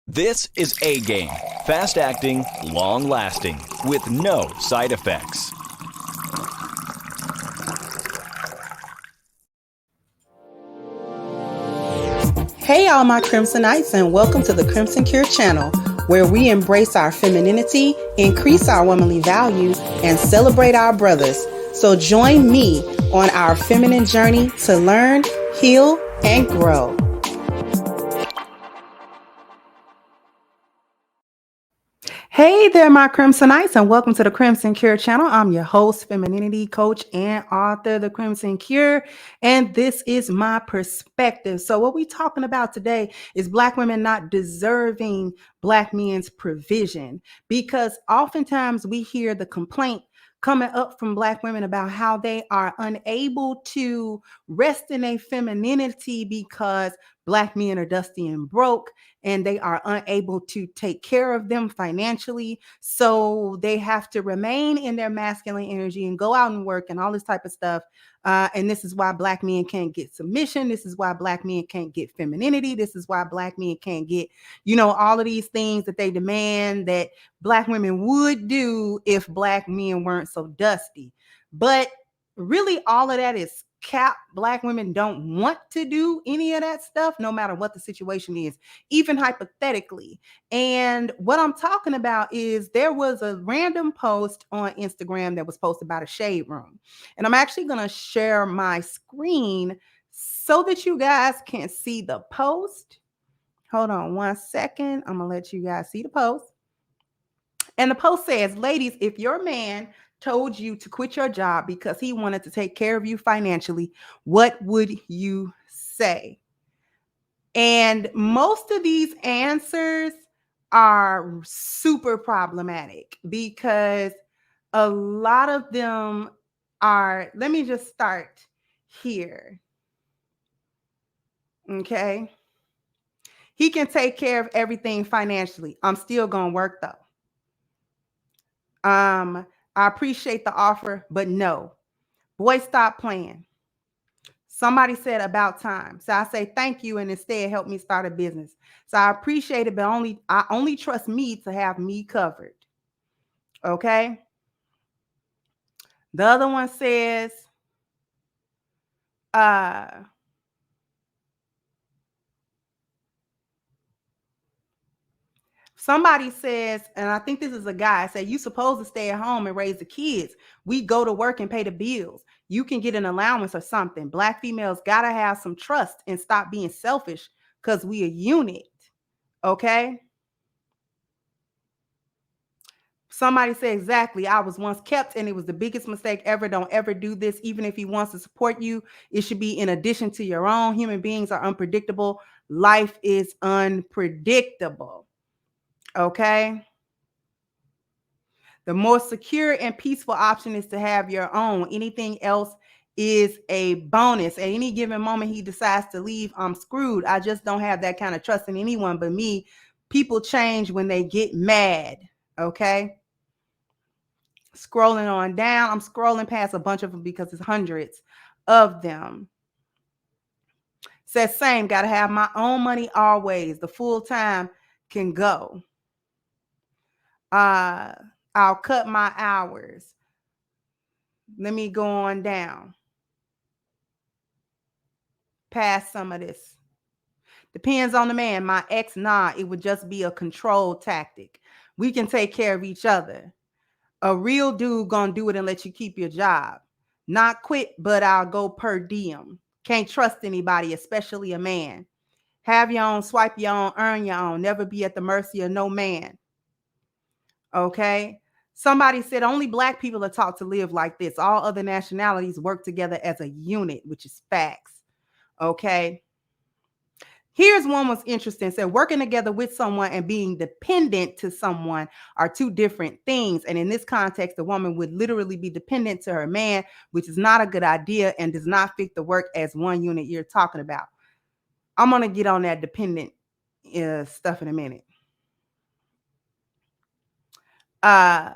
This is A Game. Fast acting, long lasting, with no side effects. Hey, all my Crimsonites, and welcome to the Crimson Cure channel, where we embrace our femininity, increase our womanly value, and celebrate our brothers. So join me on our feminine journey to learn, heal, and grow. Hey there, my Crimsonites, and welcome to the Crimson Cure channel. I'm your host, femininity coach, and author of The Crimson Cure, and this is my perspective. So what we're talking about today is Black women not deserving Black men's provision, because oftentimes we hear the complaint coming up from Black women about how they are unable to rest in their femininity because Black men are dusty and broke, and they are unable to take care of them financially. So they have to remain in their masculine energy and go out and work and all this type of stuff. And this is why Black men can't get submission. This is why Black men can't get femininity. This is why Black men can't get, all of these things that they demand that Black women would do if Black men weren't so dusty. But really, all of that is cap. Black women don't want to do any of that stuff, no matter what the situation is, even hypothetically. And what I'm talking about is there was a random post on Instagram that was posted about a shade room. And I'm actually going to share my screen so that you guys can see the post. Hold on one second. I'm going to let you guys see the post. And the post says, ladies, if your man told you to quit your job because he wanted to take care of you financially, what would you say? And most of these answers are super problematic because a lot of them are, let me just start here. Okay. He can take care of everything financially. I'm still going to work though. I appreciate the offer, but no. Boy, stop playing. Somebody said about time. So I say thank you and instead help me start a business. So I appreciate it, but I only trust me to have me covered. Okay. The other one says, somebody says, and I think this is a guy, say, you supposed to stay at home and raise the kids. We go to work and pay the bills. You can get an allowance or something. Black females got to have some trust and stop being selfish because we a unit. Okay. Somebody said, exactly. I was once kept and it was the biggest mistake ever. Don't ever do this. Even if he wants to support you, it should be in addition to your own. Human beings are unpredictable. Life is unpredictable. Okay. The more secure and peaceful option is to have your own. Anything else is a bonus. At any given moment he decides to leave, I'm screwed. I just don't have that kind of trust in anyone but me. People change when they get mad. Okay. Scrolling on down. I'm scrolling past a bunch of them because it's hundreds of them. Says same, got to have my own money always. The full time can go. I'll cut my hours. Let me go on down. Past some of this. Depends on the man. My ex, nah, it would just be a control tactic. We can take care of each other. A real dude gonna do it and let you keep your job. Not quit, but I'll go per diem. Can't trust anybody, especially a man. Have your own, swipe your own, earn your own. Never be at the mercy of no man. Okay. Somebody said only Black people are taught to live like this. All other nationalities work together as a unit, which is facts. Okay. Here's one was interesting. Said working together with someone and being dependent to someone are two different things. And in this context, the woman would literally be dependent to her man, which is not a good idea and does not fit the work as one unit you're talking about. I'm going to get on that dependent stuff in a minute.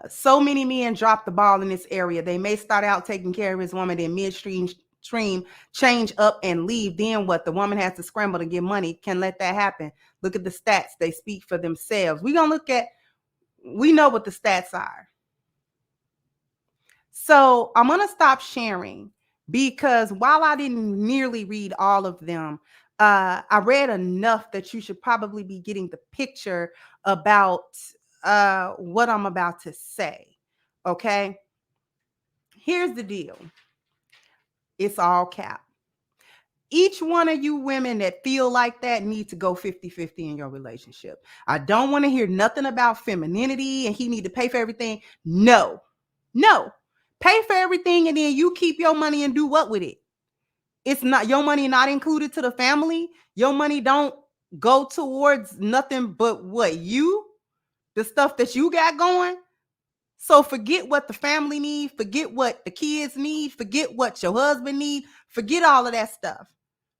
So many men drop the ball in this area. They may start out taking care of his woman, then midstream extreme, change up and leave. Then what? The woman has to scramble to get money. Can let that happen. Look at the stats. They speak for themselves. We know what the stats are. So I'm going to stop sharing because while I didn't nearly read all of them, I read enough that you should probably be getting the picture about what I'm about to say. Okay. Here's the deal. It's all cap. Each one of you women that feel like that need to go 50-50 in your relationship. I don't want to hear nothing about femininity and he need to pay for everything. No. Pay for everything and then you keep your money and do what with it? It's not your money not included to the family. Your money don't go towards nothing but what the stuff that you got going. So forget what the family need, forget what the kids need, forget what your husband need, forget all of that stuff.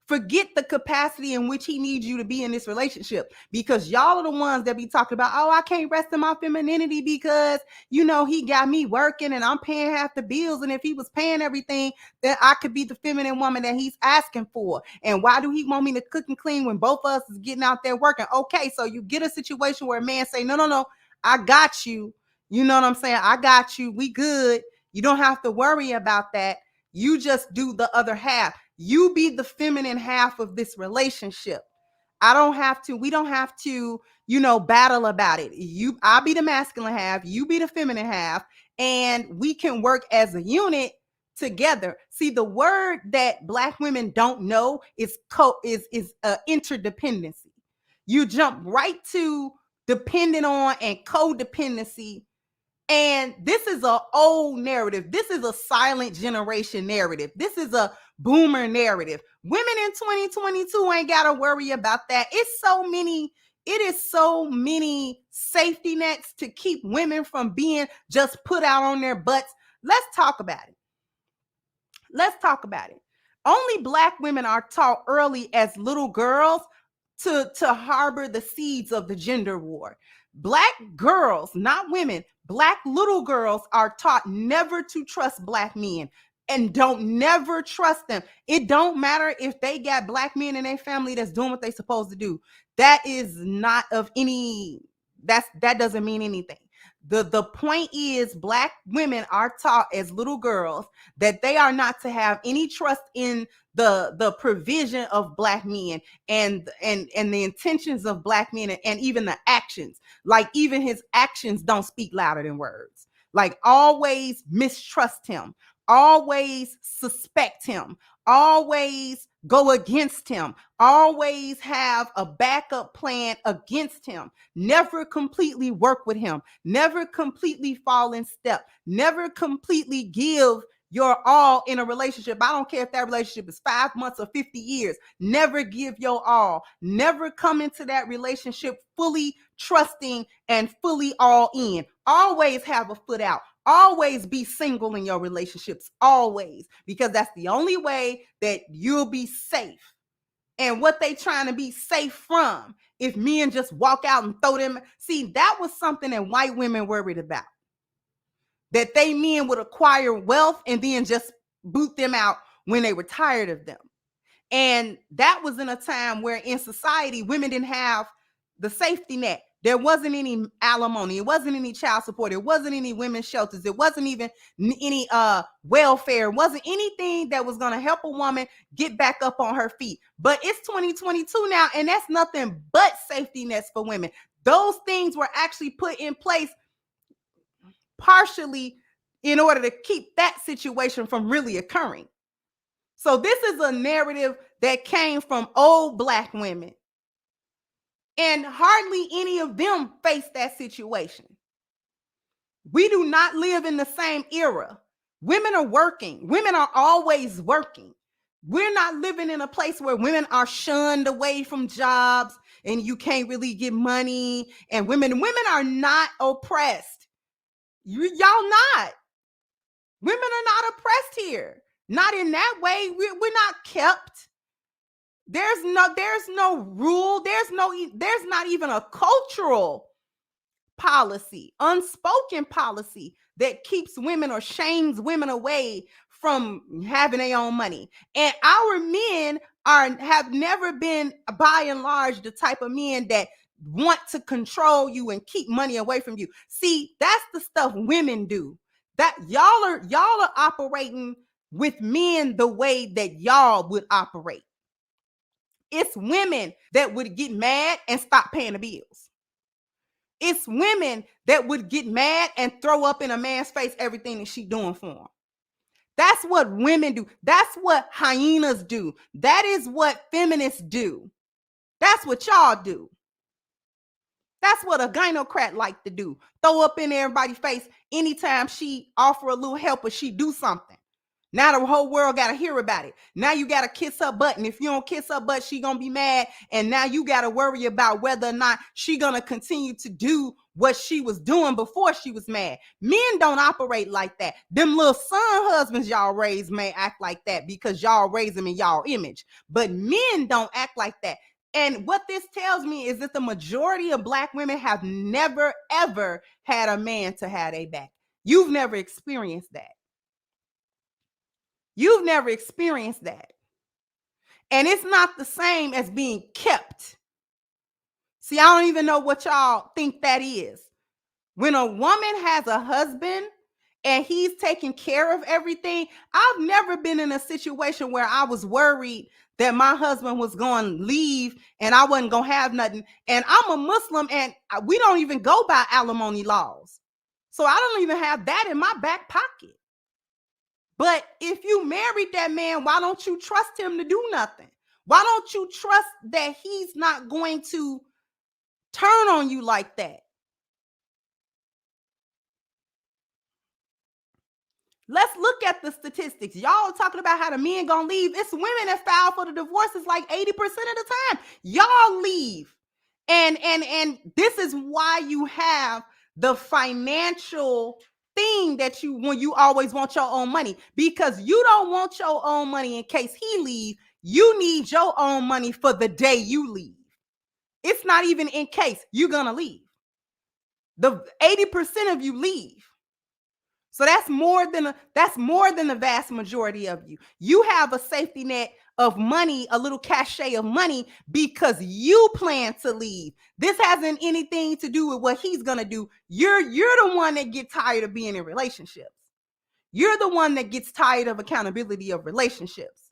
Forget the capacity in which he needs you to be in this relationship, because y'all are the ones that be talking about, oh, I can't rest in my femininity because, he got me working and I'm paying half the bills. And if he was paying everything, then I could be the feminine woman that he's asking for. And why do he want me to cook and clean when both of us is getting out there working? Okay, so you get a situation where a man say, no, I got you. You know what I'm saying? I got you. We good. You don't have to worry about that. You just do the other half. You be the feminine half of this relationship. We don't have to, battle about it. I'll be the masculine half, you be the feminine half, and we can work as a unit together. See, the word that Black women don't know is interdependency. You jump right to dependent on and codependency. And this is an old narrative. This is a silent generation narrative. This is a boomer narrative. Women in 2022 ain't got to worry about that. It is so many safety nets to keep women from being just put out on their butts. Let's talk about it. Only Black women are taught early as little girls to harbor the seeds of the gender war. Black girls, not women, Black little girls are taught never to trust Black men and don't never trust them. It don't matter if they got Black men in their family that's doing what they supposed to do. That is not of any, that doesn't mean anything. The point is Black women are taught as little girls that they are not to have any trust in the provision of Black men and the intentions of Black men and even the actions. Like even his actions don't speak louder than words. Like always mistrust him, always suspect him, always go against him, always have a backup plan against him, never completely work with him, never completely fall in step, never completely give your all in a relationship. I don't care if that relationship is 5 months or 50 years. Never give your all. Never come into that relationship fully trusting and fully all in. Always have a foot out. Always be single in your relationships. Always. Because that's the only way that you'll be safe. And what they trying to be safe from, if men just walk out and throw them. See, that was something that white women worried about. That they men would acquire wealth and then just boot them out when they were tired of them. And that was in a time where in society, women didn't have the safety net. There wasn't any alimony. It wasn't any child support. It wasn't any women's shelters. It wasn't even any welfare. It wasn't anything that was going to help a woman get back up on her feet. But it's 2022 now, and that's nothing but safety nets for women. Those things were actually put in place partially in order to keep that situation from really occurring. So this is a narrative that came from old Black women. And hardly any of them face that situation. We do not live in the same era. Women are working. Women are always working. We're not living in a place where women are shunned away from jobs and you can't really get money. And women are not oppressed. Y'all not. Women are not oppressed here. Not in that way. We're not kept. There's no rule. There's not even a cultural policy, unspoken policy that keeps women or shames women away from having their own money. And our men have never been, by and large, the type of men that want to control you and keep money away from you. See, that's the stuff women do. That y'all are operating with men the way that y'all would operate. It's women that would get mad and stop paying the bills. It's women that would get mad and throw up in a man's face everything that she's doing for him. That's what women do. That's what hyenas do. That is what feminists do. That's what y'all do. That's what a gynocrat like to do. Throw up in everybody's face anytime she offer a little help or she do something. Now the whole world got to hear about it. Now you got to kiss her butt. And if you don't kiss her butt, she going to be mad. And now you got to worry about whether or not she going to continue to do what she was doing before she was mad. Men don't operate like that. Them little son husbands y'all raise may act like that because y'all raise them in y'all image. But men don't act like that. And what this tells me is that the majority of Black women have never, ever had a man to have their back. You've never experienced that. You've never experienced that. And it's not the same as being kept. See, I don't even know what y'all think that is. When a woman has a husband and he's taking care of everything, I've never been in a situation where I was worried that my husband was going to leave and I wasn't going to have nothing. And I'm a Muslim and we don't even go by alimony laws. So I don't even have that in my back pocket. But if you married that man, why don't you trust him to do nothing? Why don't you trust that he's not going to turn on you like that? Let's look at the statistics. Y'all talking about how the men gonna leave. It's women that file for the divorces like 80% of the time. Y'all leave. And this is why you have the financial thing that when you always want your own money, because you don't want your own money in case he leave. You need your own money for the day you leave. It's not even in case you're gonna leave. The 80% of you leave. So that's more than the vast majority of you. You have a safety net of money, a little cachet of money, because you plan to leave. This hasn't anything to do with what he's gonna do. You're the one that gets tired of being in relationships. You're the one that gets tired of accountability of relationships.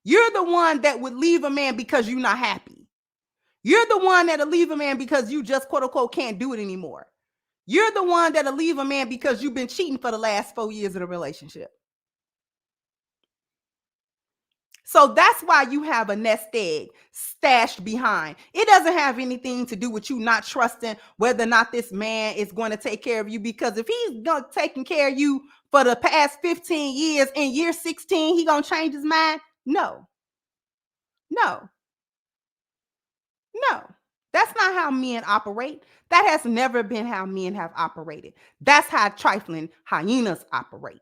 You're the one that would leave a man because you're not happy. You're the one that'll leave a man because you just quote unquote can't do it anymore. You're the one that'll leave a man because you've been cheating for the last 4 years of the relationship. So that's why you have a nest egg stashed behind. It doesn't have anything to do with you not trusting whether or not this man is going to take care of you, because if he's taking care of you for the past 15 years, in year 16, he going to change his mind? No. That's not how men operate. That has never been how men have operated. That's how trifling hyenas operate.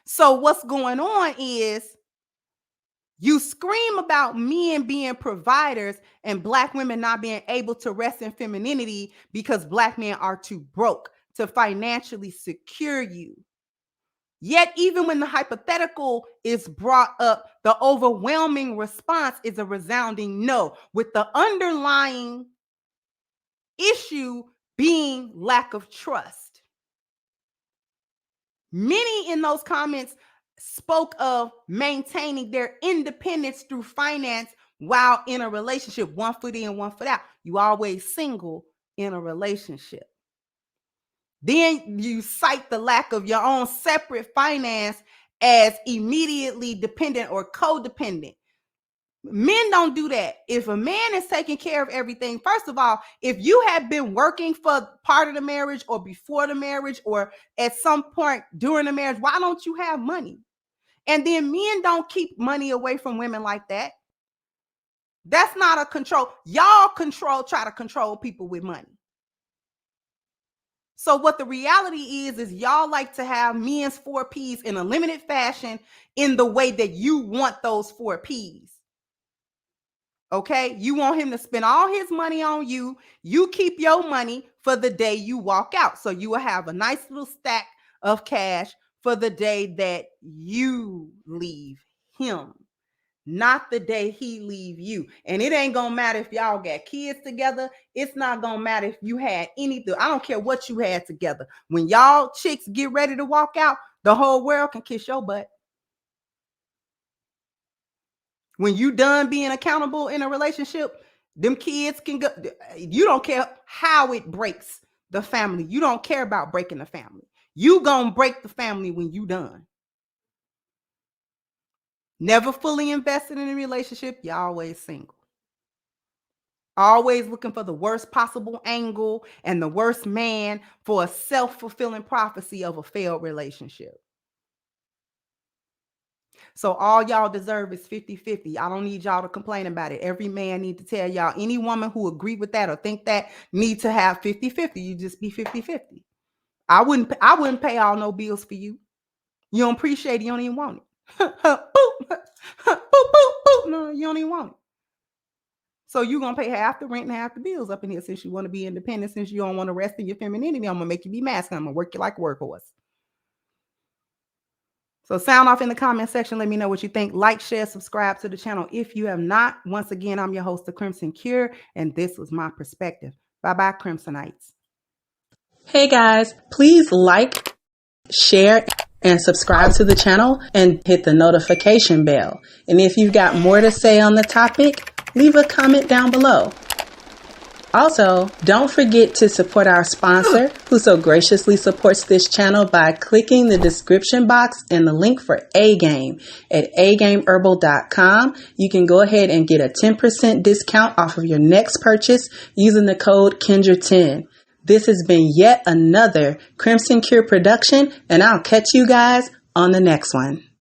So what's going on is you scream about men being providers and Black women not being able to rest in femininity because Black men are too broke to financially secure you. Yet, even when the hypothetical is brought up, the overwhelming response is a resounding no, with the underlying issue being lack of trust. Many in those comments spoke of maintaining their independence through finance while in a relationship, 1 foot in, 1 foot out. You always single in a relationship. Then you cite the lack of your own separate finance as immediately dependent or codependent. Men don't do that. If a man is taking care of everything, first of all, if you have been working for part of the marriage or before the marriage or at some point during the marriage, why don't you have money? And then men don't keep money away from women like that. That's not a control. Y'all try to control people with money. So what the reality is y'all like to have men's 4 Ps in a limited fashion in the way that you want those 4 Ps. Okay, you want him to spend all his money on you. You keep your money for the day you walk out. So you will have a nice little stack of cash for the day that you leave him, not the day he leave you. And it ain't gonna matter if y'all got kids together. It's not gonna matter if you had anything. I don't care what you had together. When y'all chicks get ready to walk out, the whole world can kiss your butt. When you done being accountable in a relationship, them kids can go. You don't care how it breaks the family. You don't care about breaking the family. You gonna break the family when you done. Never fully invested in a relationship, you're always single. Always looking for the worst possible angle and the worst man for a self-fulfilling prophecy of a failed relationship. So all y'all deserve is 50-50. I don't need y'all to complain about it. Every man need to tell y'all, any woman who agree with that or think that need to have 50-50. You just be 50-50. I wouldn't pay all no bills for you. You don't appreciate it, you don't even want it. Boop. Boop, boop, boop. No, you don't even want it. So you're gonna pay half the rent and half the bills up in here since you want to be independent, since you don't want to rest in your femininity. I'm gonna make you be masculine. I'm gonna work you like a workhorse. So sound off in the comment section. Let me know what you think. Like, share, subscribe to the channel if you have not. Once again, I'm your host, The Crimson Cure, and this was my perspective. Bye-bye, Crimsonites. Hey guys, please like, share, and subscribe to the channel and hit the notification bell. And if you've got more to say on the topic, leave a comment down below. Also, don't forget to support our sponsor, who so graciously supports this channel by clicking the description box and the link for A-Game at agameherbal.com. You can go ahead and get a 10% discount off of your next purchase using the code Kendra10. This has been yet another Crimson Cure production, and I'll catch you guys on the next one.